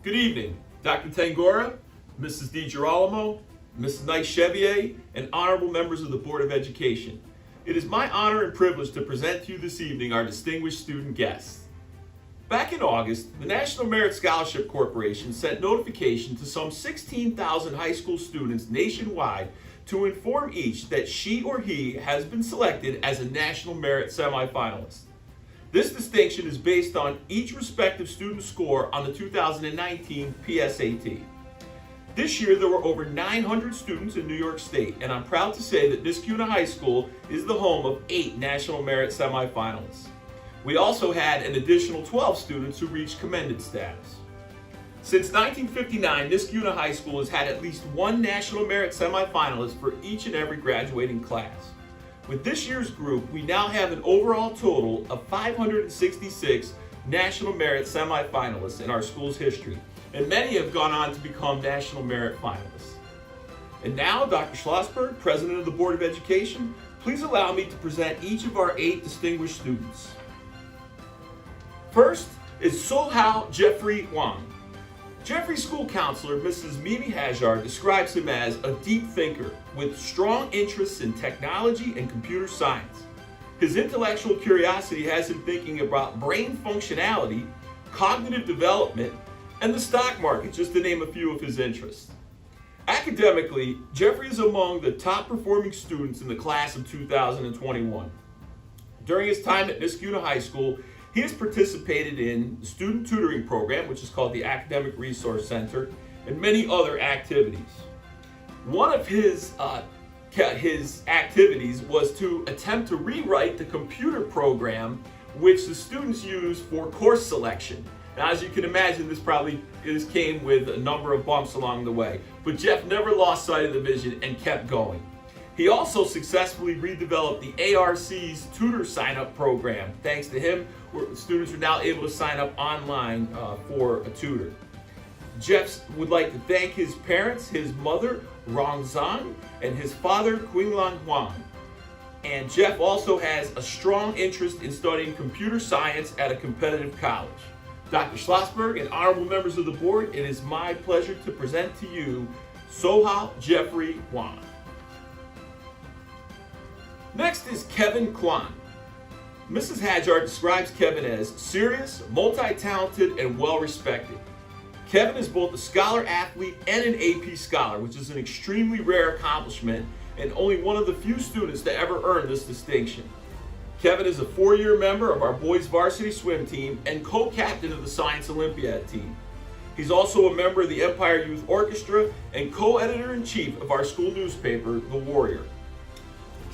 Good evening, Dr. Tangora, Mrs. DiGirolamo, Mrs. Nice-Chevier, and honorable members of the Board of Education. It is my honor and privilege to present to you this evening our distinguished student guests. Back in August, the National Merit Scholarship Corporation sent notification to some 16,000 high school students nationwide to inform each that she or he has been selected as a National Merit Semifinalist. This distinction is based on each respective student's score on the 2019 PSAT. This year there were over 900 students in New York State, and I'm proud to say that Niskuna High School is the home of 8 National Merit Semifinalists. We also had an additional 12 students who reached commended status. Since 1959, Niskuna High School has had at least one National Merit Semifinalist for each and every graduating class. With this year's group, we now have an overall total of 566 National Merit Semifinalists in our school's history, and many have gone on to become National Merit Finalists. And now, Dr. Schlossberg, President of the Board of Education, please allow me to present each of our 8 distinguished students. First is Sohao Jeffrey Wang. Jeffrey's school counselor, Mrs. Mimi Hajar, describes him as a deep thinker with strong interests in technology and computer science. His intellectual curiosity has him thinking about brain functionality, cognitive development, and the stock market, just to name a few of his interests. Academically, Jeffrey is among the top performing students in the class of 2021. During his time at Niskuna High School, he has participated in the student tutoring program, which is called the Academic Resource Center, and many other activities. One of his activities was to attempt to rewrite the computer program which the students use for course selection. Now, as you can imagine, this came with a number of bumps along the way, but Jeff never lost sight of the vision and kept going. He also successfully redeveloped the ARC's tutor sign-up program. Thanks to him, students are now able to sign up online for a tutor. Jeff would like to thank his parents, his mother, Rong Zhang, and his father, Qinglan Huang. And Jeff also has a strong interest in studying computer science at a competitive college. Dr. Schlossberg and honorable members of the board, it is my pleasure to present to you Sohao Jeffrey Wang. Next is Kevin Kwan. Mrs. Hajar describes Kevin as serious, multi-talented, and well-respected. Kevin is both a scholar athlete and an AP scholar, which is an extremely rare accomplishment and only one of the few students to ever earn this distinction. Kevin is a 4-year member of our boys varsity swim team and co-captain of the Science Olympiad team. He's also a member of the Empire Youth Orchestra and co-editor-in-chief of our school newspaper, The Warrior.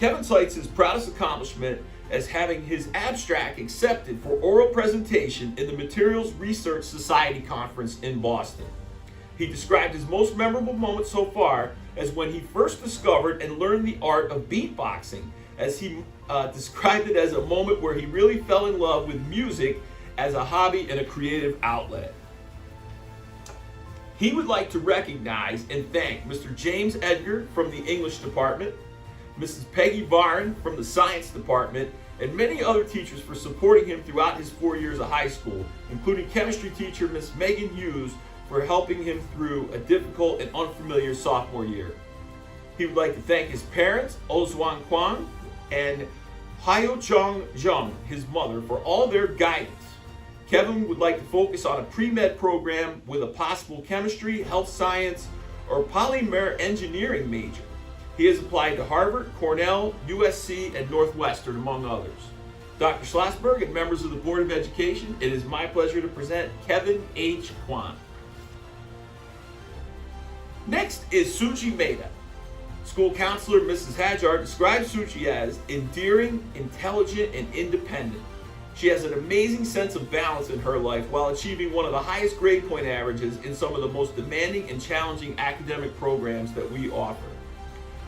Kevin cites his proudest accomplishment as having his abstract accepted for oral presentation in the Materials Research Society Conference in Boston. He described his most memorable moment so far as when he first discovered and learned the art of beatboxing, as he described it as a moment where he really fell in love with music as a hobby and a creative outlet. He would like to recognize and thank Mr. James Edgar from the English department, Mrs. Peggy Varn from the Science Department, and many other teachers for supporting him throughout his 4 years of high school, including chemistry teacher Miss Megan Hughes for helping him through a difficult and unfamiliar sophomore year. He would like to thank his parents, Ozwan Kwang and Hyo Chung Jung, his mother, for all their guidance. Kevin would like to focus on a pre-med program with a possible chemistry, health science, or polymer engineering major. He has applied to Harvard, Cornell, USC, and Northwestern, among others. Dr. Schlossberg and members of the Board of Education, it is my pleasure to present Kevin H. Kwan. Next is Suji Mehta. School counselor Mrs. Hajar describes Suji as endearing, intelligent, and independent. She has an amazing sense of balance in her life while achieving one of the highest grade point averages in some of the most demanding and challenging academic programs that we offer.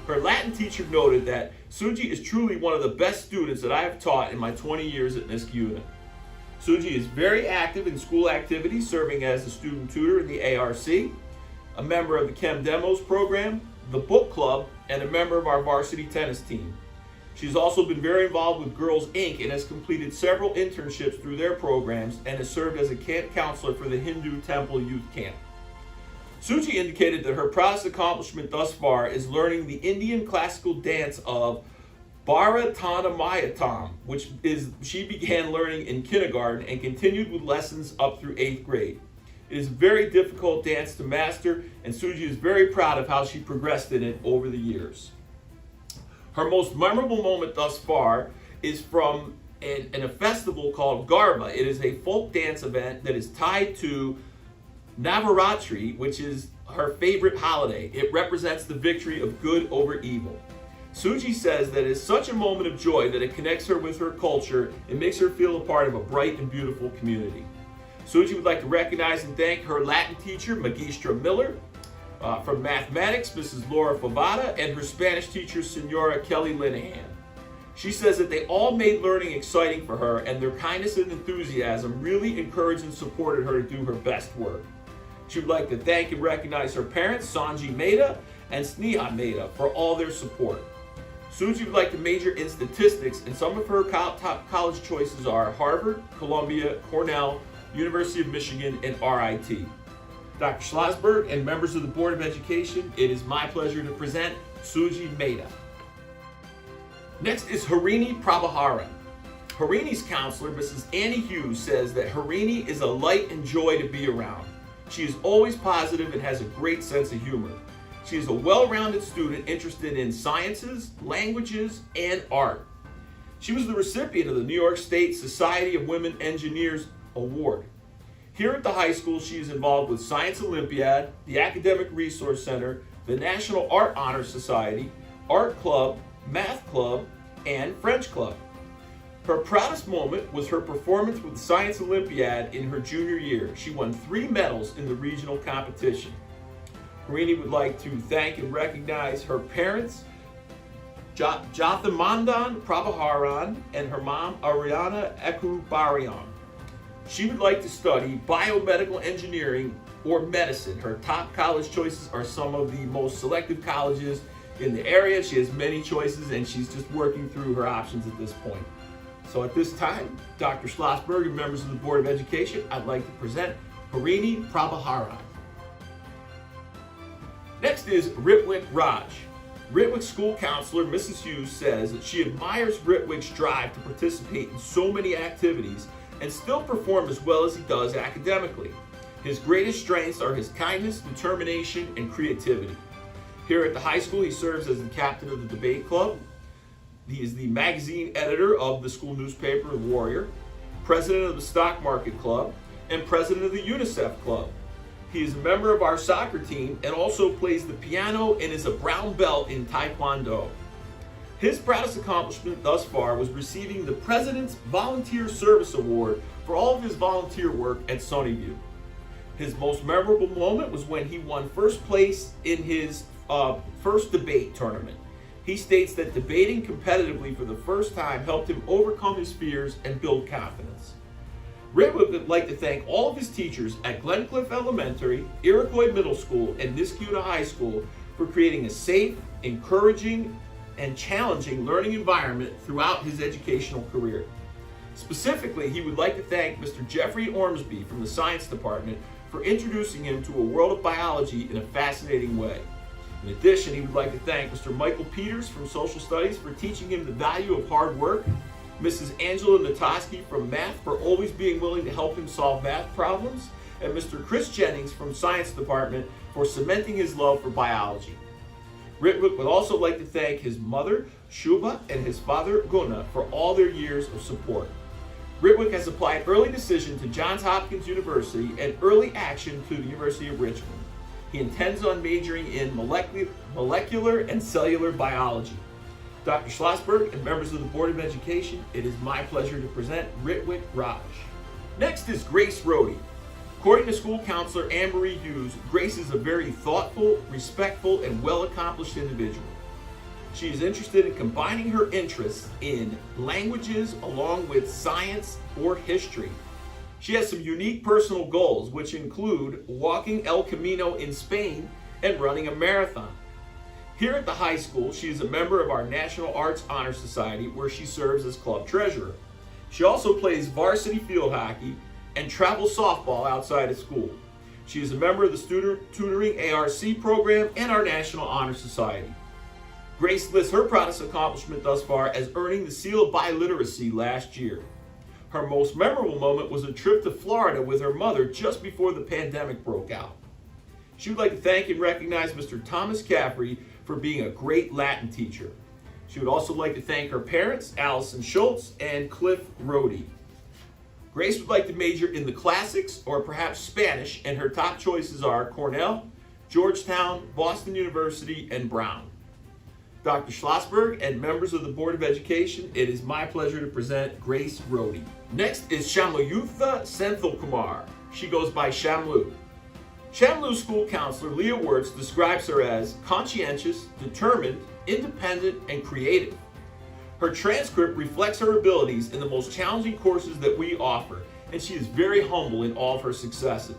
Her Latin teacher noted that Suji is truly one of the best students that I have taught in my 20 years at Niskuna. Suji is very active in school activities, serving as a student tutor in the ARC, a member of the Chem Demos program, the book club, and a member of our varsity tennis team. She's also been very involved with Girls Inc. and has completed several internships through their programs and has served as a camp counselor for the Hindu Temple Youth Camp. Suji indicated that her proudest accomplishment thus far is learning the Indian classical dance of Bharatanatyam, which she began learning in kindergarten and continued with lessons up through 8th grade. It is a very difficult dance to master, and Suji is very proud of how she progressed in it over the years. Her most memorable moment thus far is from a festival called Garba. It is a folk dance event that is tied to Navaratri, which is her favorite holiday. It represents the victory of good over evil. Suji says that it is such a moment of joy that it connects her with her culture and makes her feel a part of a bright and beautiful community. Suji would like to recognize and thank her Latin teacher, Magistra Miller, from mathematics, Mrs. Laura Favada, and her Spanish teacher, Senora Kelly Linehan. She says that they all made learning exciting for her, and their kindness and enthusiasm really encouraged and supported her to do her best work. She would like to thank and recognize her parents, Sanji Mehta and Sneha Mehta, for all their support. Suji would like to major in statistics, and some of her top college choices are Harvard, Columbia, Cornell, University of Michigan, and RIT. Dr. Schlossberg and members of the Board of Education, it is my pleasure to present Suji Mehta. Next is Harini Prabhaharan. Harini's counselor, Mrs. Annie Hughes, says that Harini is a light and joy to be around. She is always positive and has a great sense of humor. She is a well-rounded student interested in sciences, languages, and art. She was the recipient of the New York State Society of Women Engineers Award. Here at the high school, she is involved with Science Olympiad, the Academic Resource Center, the National Art Honor Society, Art Club, Math Club, and French Club. Her proudest moment was her performance with the Science Olympiad in her junior year. She won 3 medals in the regional competition. Harini would like to thank and recognize her parents, Jathamandan Prabhaharan, and her mom, Ariana Ekubarian. She would like to study biomedical engineering or medicine. Her top college choices are some of the most selective colleges in the area. She has many choices, and she's just working through her options at this point. So at this time, Dr. Schlossberg and members of the Board of Education, I'd like to present Harini Prabhaharan. Next is Ritwik Raj. Ritwik's school counselor, Mrs. Hughes, says that she admires Ritwik's drive to participate in so many activities and still perform as well as he does academically. His greatest strengths are his kindness, determination, and creativity. Here at the high school, he serves as the captain of the debate club. He is the magazine editor of the school newspaper, The Warrior, president of the stock market club, and president of the UNICEF club. He is a member of our soccer team and also plays the piano and is a brown belt in Taekwondo. His proudest accomplishment thus far was receiving the President's Volunteer Service Award for all of his volunteer work at Sunnyview. His most memorable moment was when he won first place in his first debate tournament. He states that debating competitively for the first time helped him overcome his fears and build confidence. Ritwik would like to thank all of his teachers at Glencliff Elementary, Iroquois Middle School, and Niskuna High School for creating a safe, encouraging, and challenging learning environment throughout his educational career. Specifically, he would like to thank Mr. Jeffrey Ormsby from the Science Department for introducing him to a world of biology in a fascinating way. In addition, he would like to thank Mr. Michael Peters from Social Studies for teaching him the value of hard work, Mrs. Angela Natoski from Math for always being willing to help him solve math problems, and Mr. Chris Jennings from Science Department for cementing his love for biology. Ritwik would also like to thank his mother, Shubha, and his father, Guna, for all their years of support. Ritwik has applied early decision to Johns Hopkins University and early action to the University of Richmond. He intends on majoring in molecular and cellular biology. Dr. Schlossberg and members of the Board of Education, it is my pleasure to present Ritwik Raj. Next is Grace Rohde. According to school counselor Anne-Marie Hughes, Grace is a very thoughtful, respectful, and well-accomplished individual. She is interested in combining her interests in languages along with science or history. She has some unique personal goals, which include walking El Camino in Spain and running a marathon. Here at the high school, she is a member of our National Arts Honor Society, where she serves as club treasurer. She also plays varsity field hockey and travel softball outside of school. She is a member of the Student Tutoring ARC program and our National Honor Society. Grace lists her proudest accomplishment thus far as earning the seal of biliteracy last year. Her most memorable moment was a trip to Florida with her mother just before the pandemic broke out. She would like to thank and recognize Mr. Thomas Caffrey for being a great Latin teacher. She would also like to thank her parents, Allison Schultz and Cliff Rohde. Grace would like to major in the classics or perhaps Spanish, and her top choices are Cornell, Georgetown, Boston University, and Brown. Dr. Schlossberg and members of the Board of Education, it is my pleasure to present Grace Rohde. Next is Shamlayutha Senthilkumar. She goes by Shamlu. Shamlu School Counselor Leah Wirtz describes her as conscientious, determined, independent, and creative. Her transcript reflects her abilities in the most challenging courses that we offer, and she is very humble in all of her successes.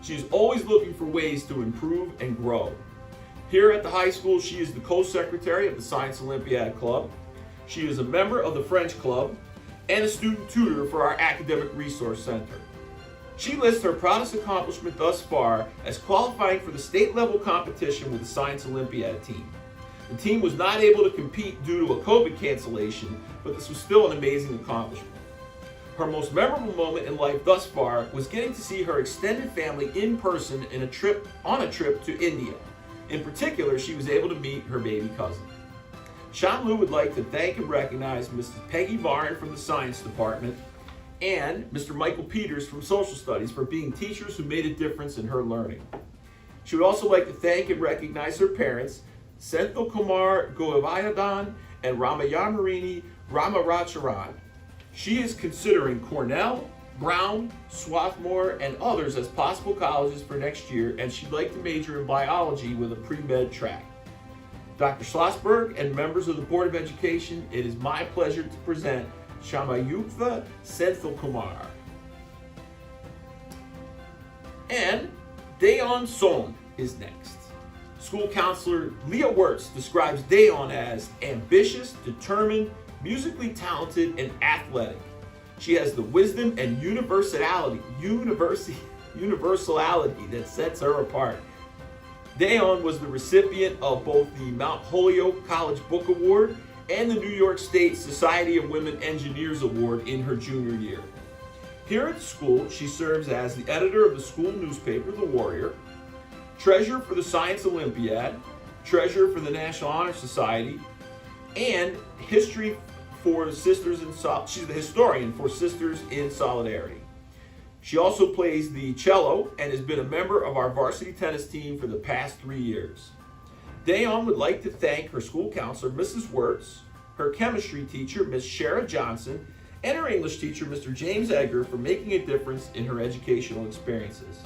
She is always looking for ways to improve and grow. Here at the high school, she is the co-secretary of the Science Olympiad Club. She is a member of the French Club and a student tutor for our Academic Resource Center. She lists her proudest accomplishment thus far as qualifying for the state-level competition with the Science Olympiad team. The team was not able to compete due to a COVID cancellation, but this was still an amazing accomplishment. Her most memorable moment in life thus far was getting to see her extended family in person on a trip to India. In particular, she was able to meet her baby cousin. Shamlu would like to thank and recognize Mrs. Peggy Varn from the Science Department and Mr. Michael Peters from Social Studies for being teachers who made a difference in her learning. She would also like to thank and recognize her parents, Senthilkumar Goviadan and Ramayamarini Ramaracharan. She is considering Cornell, Brown, Swarthmore, and others as possible colleges for next year, and she'd like to major in biology with a pre-med track. Dr. Schlossberg and members of the Board of Education, it is my pleasure to present Shamayukta Senthilkumar. And Dayon Son is next. School counselor Leah Wirtz describes Dayon as ambitious, determined, musically talented, and athletic. She has the wisdom and universality that sets her apart. Dayon was the recipient of both the Mount Holyoke College Book Award and the New York State Society of Women Engineers Award in her junior year. Here at school, she serves as the editor of the school newspaper, The Warrior, treasurer for the Science Olympiad, treasurer for the National Honor Society, and history for Sisters in she's the historian for Sisters in Solidarity. She also plays the cello and has been a member of our varsity tennis team for the past 3 years. Dayon would like to thank her school counselor, Mrs. Wirtz, her chemistry teacher, Miss Shara Johnson, and her English teacher, Mr. James Egger, for making a difference in her educational experiences.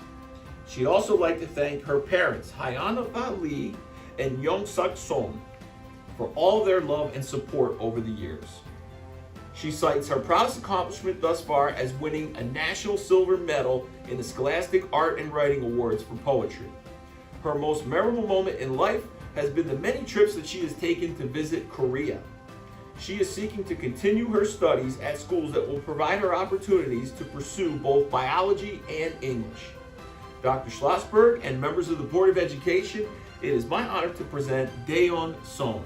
She'd also like to thank her parents, Hyana Lee and Yongsuk Son, for all their love and support over the years. She cites her proudest accomplishment thus far as winning a national silver medal in the Scholastic Art and Writing Awards for poetry. Her most memorable moment in life has been the many trips that she has taken to visit Korea. She is seeking to continue her studies at schools that will provide her opportunities to pursue both biology and English. Dr. Schlossberg and members of the Board of Education, it is my honor to present Dayon Son.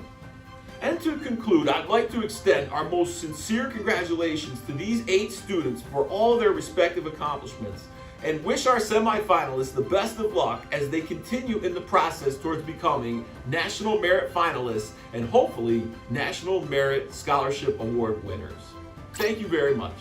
And to conclude, I'd like to extend our most sincere congratulations to these 8 students for all their respective accomplishments, and wish our semifinalists the best of luck as they continue in the process towards becoming National Merit Finalists and hopefully National Merit Scholarship Award winners. Thank you very much.